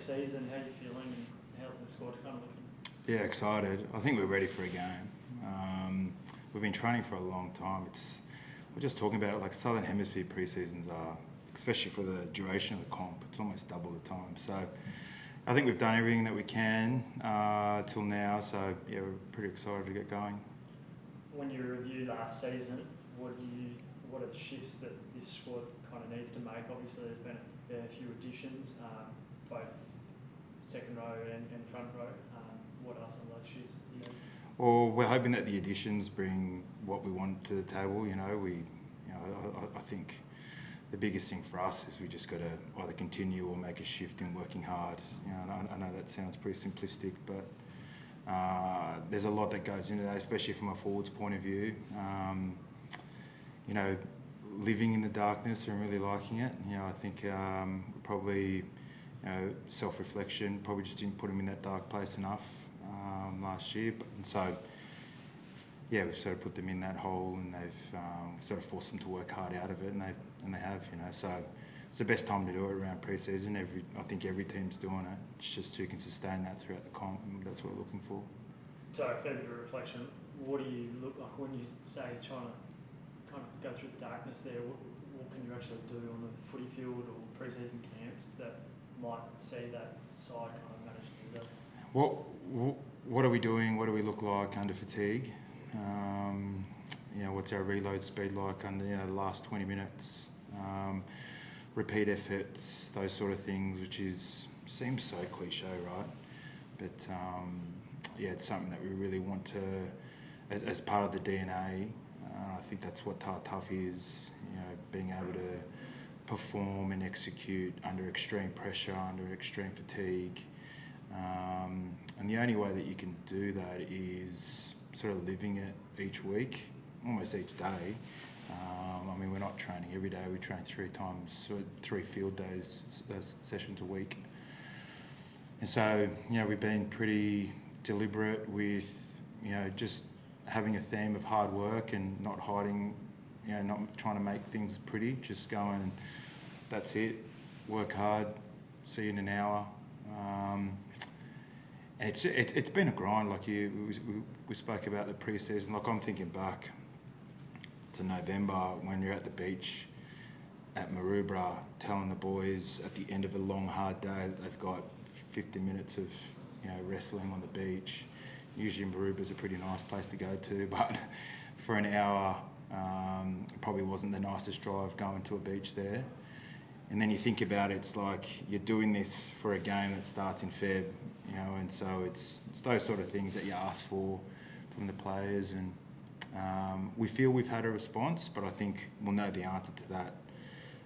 pre-season. How are you feeling and how's the squad kind of looking? Yeah, excited. I think we're ready for a game. We've been training for a long time. We're just talking about it, like Southern Hemisphere pre-seasons are, especially for the duration of the comp, it's almost double the time. So I think we've done everything that we can till now. So yeah, we're pretty excited to get going. When you reviewed last season, what are the shifts that this squad kind of needs to make? Obviously, there's been a fair few additions, both second row and front row. What are some of those shifts? Well, we're hoping that the additions bring what we want to the table. I think the biggest thing for us is we just got to either continue or make a shift in working hard. I know that sounds pretty simplistic, but there's a lot that goes into that, especially from a forwards point of view. Living in the darkness and really liking it. I think probably self-reflection, probably just didn't put them in that dark place enough last year. And so, yeah, we've sort of put them in that hole, and they've sort of forced them to work hard out of it, and they have. So it's the best time to do it around pre-season. I think every team's doing it. It's just who can sustain that throughout the comp, and that's what we're looking for. So a fair bit of reflection. What do you look like when you say trying to kind of go through the darkness there? What can you actually do on the footy field or pre-season camps that might see that side kind of manage to do that? What are we doing? What do we look like under fatigue? What's our reload speed like under the last 20 minutes? Repeat efforts, those sort of things, which seems so cliche, right? But it's something that we really want to, as part of the DNA. I think that's what tough is. Being able to perform and execute under extreme pressure, under extreme fatigue. And the only way that you can do that is sort of living it each week, almost each day. We're not training every day. We train 3 field days, sessions a week. And so, we've been pretty deliberate with, just having a theme of hard work and not hiding, not trying to make things pretty, just going, that's it, work hard, see you in an hour. And it's been a grind. Like we spoke about the pre-season. Like I'm thinking back to November when you're at the beach at Maroubra, telling the boys at the end of a long hard day that they've got 50 minutes of wrestling on the beach. Usually Maroubra's a pretty nice place to go to, but for an hour, probably wasn't the nicest drive going to a beach there. And then you think about it, it's like you're doing this for a game that starts in Feb, and so it's those sort of things that you ask for from the players. And we feel we've had a response, but I think we'll know the answer to that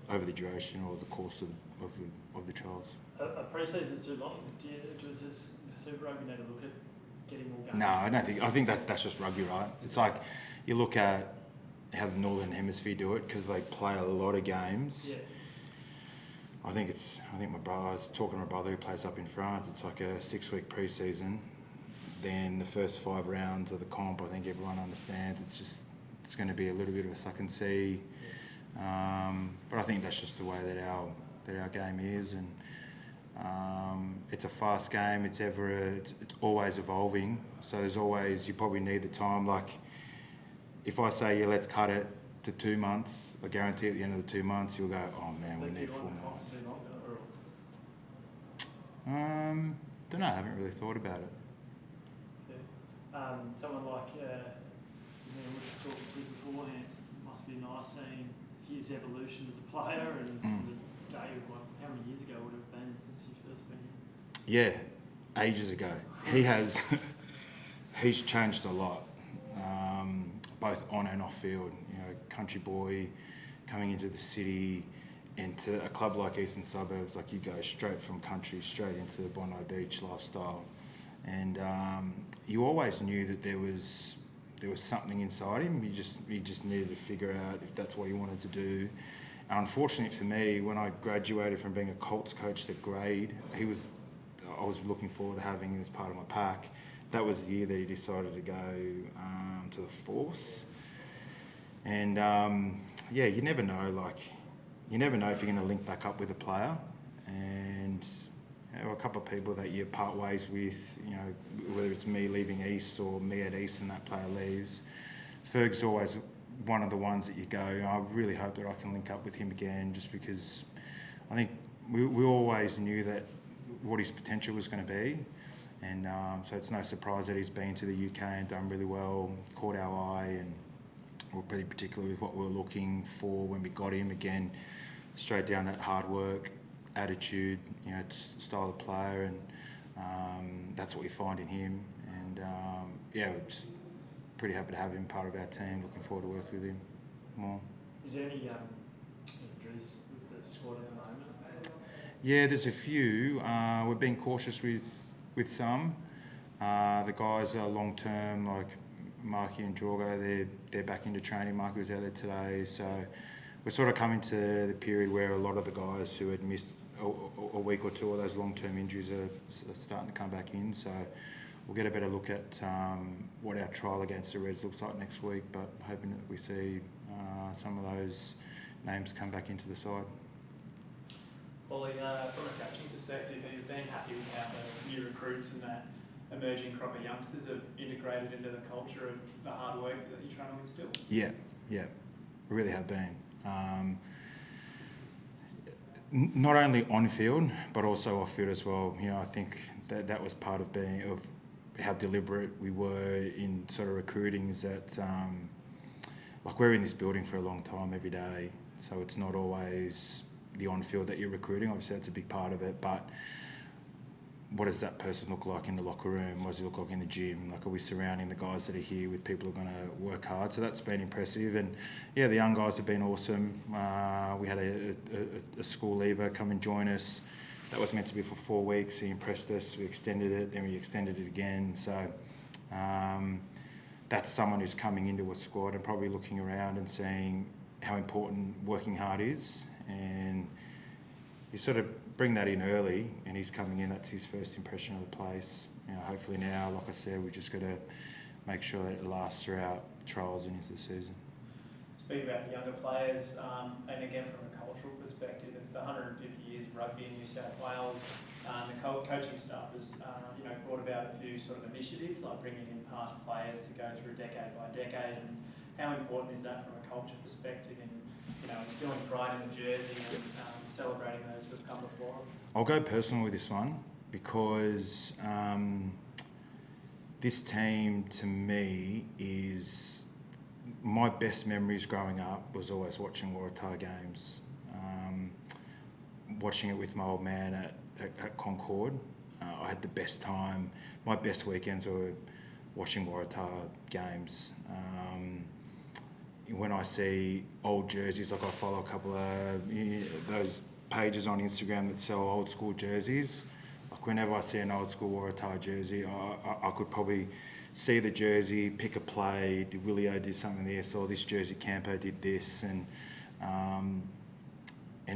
over the duration or the course of the trials. A pre-season's too long. Do just Super Rugby need to look at getting more games? No, I don't think. I think that's just rugby, right? It's like you look at how the Northern Hemisphere do it because they play a lot of games. Yeah. I think I was talking to my brother who plays up in France. It's like a 6-week pre-season. Then the first 5 rounds of the comp, I think everyone understands. It's going to be a little bit of a suck and see. But I think that's just the way that our game is, and it's a fast game. It's always evolving. So you probably need the time. Like if I say let's cut it to 2 months, I guarantee at the end of the 2 months you'll go, oh man, we need 4 months. Don't know. I haven't really thought about it. Yeah. Someone like we were talking to beforehand. Must be nice seeing his evolution as a player and the day of how many years ago would it have been since he's first been here? Yeah, ages ago. He's changed a lot, both on and off field. Country boy coming into the city, into a club like Eastern Suburbs, like you go straight from country straight into the Bondi Beach lifestyle, and you always knew that there was something inside him. You just needed to figure out if that's what he wanted to do. And unfortunately for me, when I graduated from being a Colts coach at grade, I was looking forward to having him as part of my pack. That was the year that he decided to go to the Force. And you never know. Like, you never know if you're going to link back up with a player. And a couple of people that you part ways with, whether it's me leaving East or me at East and that player leaves. Ferg's always one of the ones that you go, I really hope that I can link up with him again, just because I think we always knew that what his potential was going to be. And so it's no surprise that he's been to the UK and done really well, caught our eye, and we're pretty particular with what we were looking for when we got him. Again, straight down that hard work, attitude, style of player, and that's what we find in him. And we're just pretty happy to have him part of our team. Looking forward to working with him more. Is there any injuries with the squad at the moment? Yeah, there's a few. We're being cautious with some. The guys are long term, like Marky and Jorgo. They're back into training. Marky was out there today, so we're sort of coming to the period where a lot of the guys who had missed a week or two of those long-term injuries are starting to come back in. So we'll get a better look at what our trial against the Reds looks like next week, but hoping that we see some of those names come back into the side. Pauli, from a coaching perspective, have you been happy with how the new recruits and that emerging crop of youngsters have integrated into the culture of the hard work that you're trying to instill? Yeah, we really have been. Not only on field, but also off field as well. I think that was part of how deliberate we were in sort of recruiting, is that we're in this building for a long time every day, so it's not always the on field that you're recruiting. Obviously that's a big part of it, but what does that person look like in the locker room? What does he look like in the gym? Are we surrounding the guys that are here with people who are going to work hard? So that's been impressive. And yeah, the young guys have been awesome. We had a school leaver come and join us. That was meant to be for 4 weeks. He impressed us. We extended it, then we extended it again. So that's someone who's coming into a squad and probably looking around and seeing how important working hard is. And you sort of bring that in early, and he's coming in. That's his first impression of the place. Hopefully now, like I said, we've just got to make sure that it lasts throughout trials and into the season. Speaking about the younger players, and again from a cultural perspective, it's the 150 years of rugby in New South Wales. The coaching staff has, brought about a few sort of initiatives, like bringing in past players to go through decade by decade. And how important is that from a culture perspective in, instilling pride in the jersey and celebrating those who've come before? I'll go personal with this one, because this team to me is my best memories growing up was always watching Waratahs games, watching it with my old man at Concord. I had the best time. My best weekends were watching Waratahs games. When I see old jerseys, I follow a couple of those pages on Instagram that sell old school jerseys. Whenever I see an old school Waratahs jersey, I could probably see the jersey, pick a play. Did Willio do something this, or this jersey Campo did this, and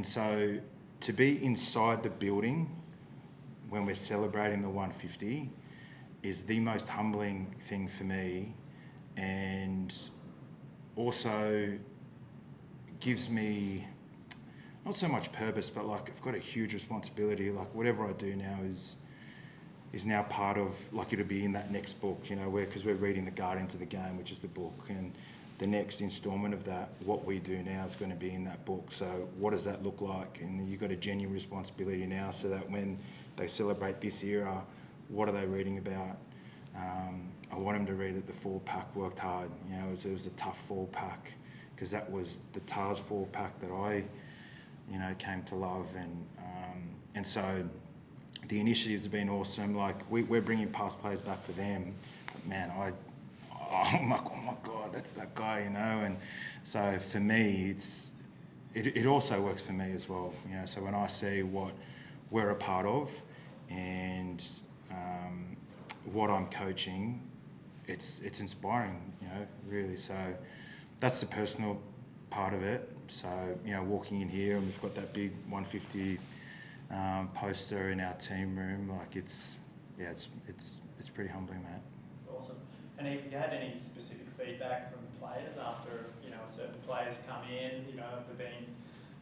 so to be inside the building when we're celebrating the 150 is the most humbling thing for me, and also gives me not so much purpose, but I've got a huge responsibility. Whatever I do now is now part of, it'll be in that next book, because we're reading The Guardians of the Game, which is the book, and the next instalment of that, what we do now, is going to be in that book. So what does that look like? And you've got a genuine responsibility now, so that when they celebrate this era, what are they reading about? I want them to read that the forward pack worked hard. It was a tough forward pack, because that was the Tars forward pack that I came to love, and so the initiatives have been awesome. We're bringing past players back for them, but man, I'm like, oh my God, that's that guy, and so for me, it also works for me as well, so when I see what we're a part of and what I'm coaching, it's inspiring, really. So that's the personal part of it. So walking in here, and we've got that big 150 poster in our team room. It's pretty humbling, mate. It's awesome. And have you had any specific feedback from the players after certain players come in? Have there been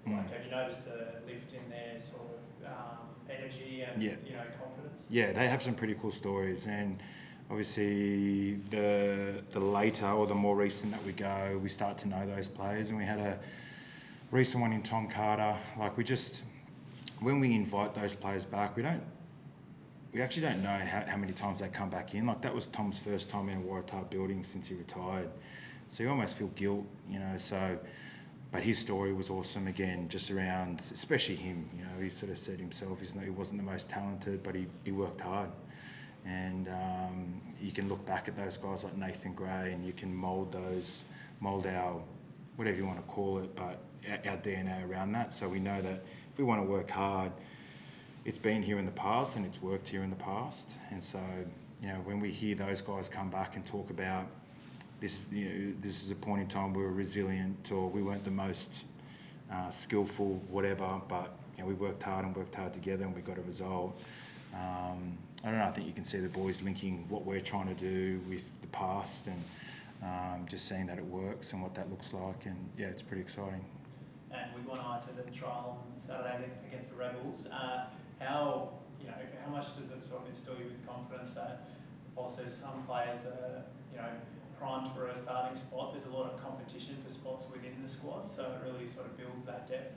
have you noticed a lift in their sort of energy and and Yeah. confidence? Yeah, they have some pretty cool stories, and obviously the later or the more recent that we go, we start to know those players. And we had a recent one in Tom Carter. Like when we invite those players back, we actually don't know how many times they come back in. Like that was Tom's first time in a Waratah building since he retired, so you almost feel guilt, So, but his story was awesome again, just around, especially him. He sort of said himself, he wasn't the most talented, but he worked hard. And you can look back at those guys like Nathan Gray, and you can mould our, whatever you want to call it, but our DNA around that. So we know that if we want to work hard, it's been here in the past and it's worked here in the past. And so, when we hear those guys come back and talk about this, this is a point in time we were resilient, or we weren't the most skillful, whatever, but we worked hard together and we got a result. I don't know, I think you can see the boys linking what we're trying to do with the past, and just seeing that it works and what that looks like, and yeah, it's pretty exciting. And with one eye to the trial on Saturday against the Rebels, how much does it sort of instill you with confidence that whilst there's some players that are primed for a starting spot, there's a lot of competition for spots within the squad, so it really sort of builds that depth?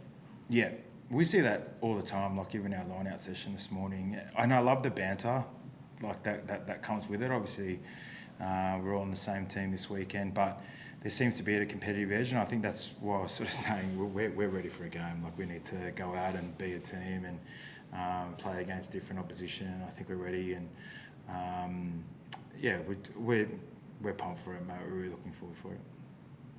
Yeah, we see that all the time, like even our line-out session this morning. And I love the banter, like that comes with it. Obviously, we're all on the same team this weekend, but there seems to be a competitive edge, and I think that's why I was sort of saying we're ready for a game. Like we need to go out and be a team and play against different opposition. I think we're ready, and yeah, we're pumped for it, mate. We're really looking forward for it.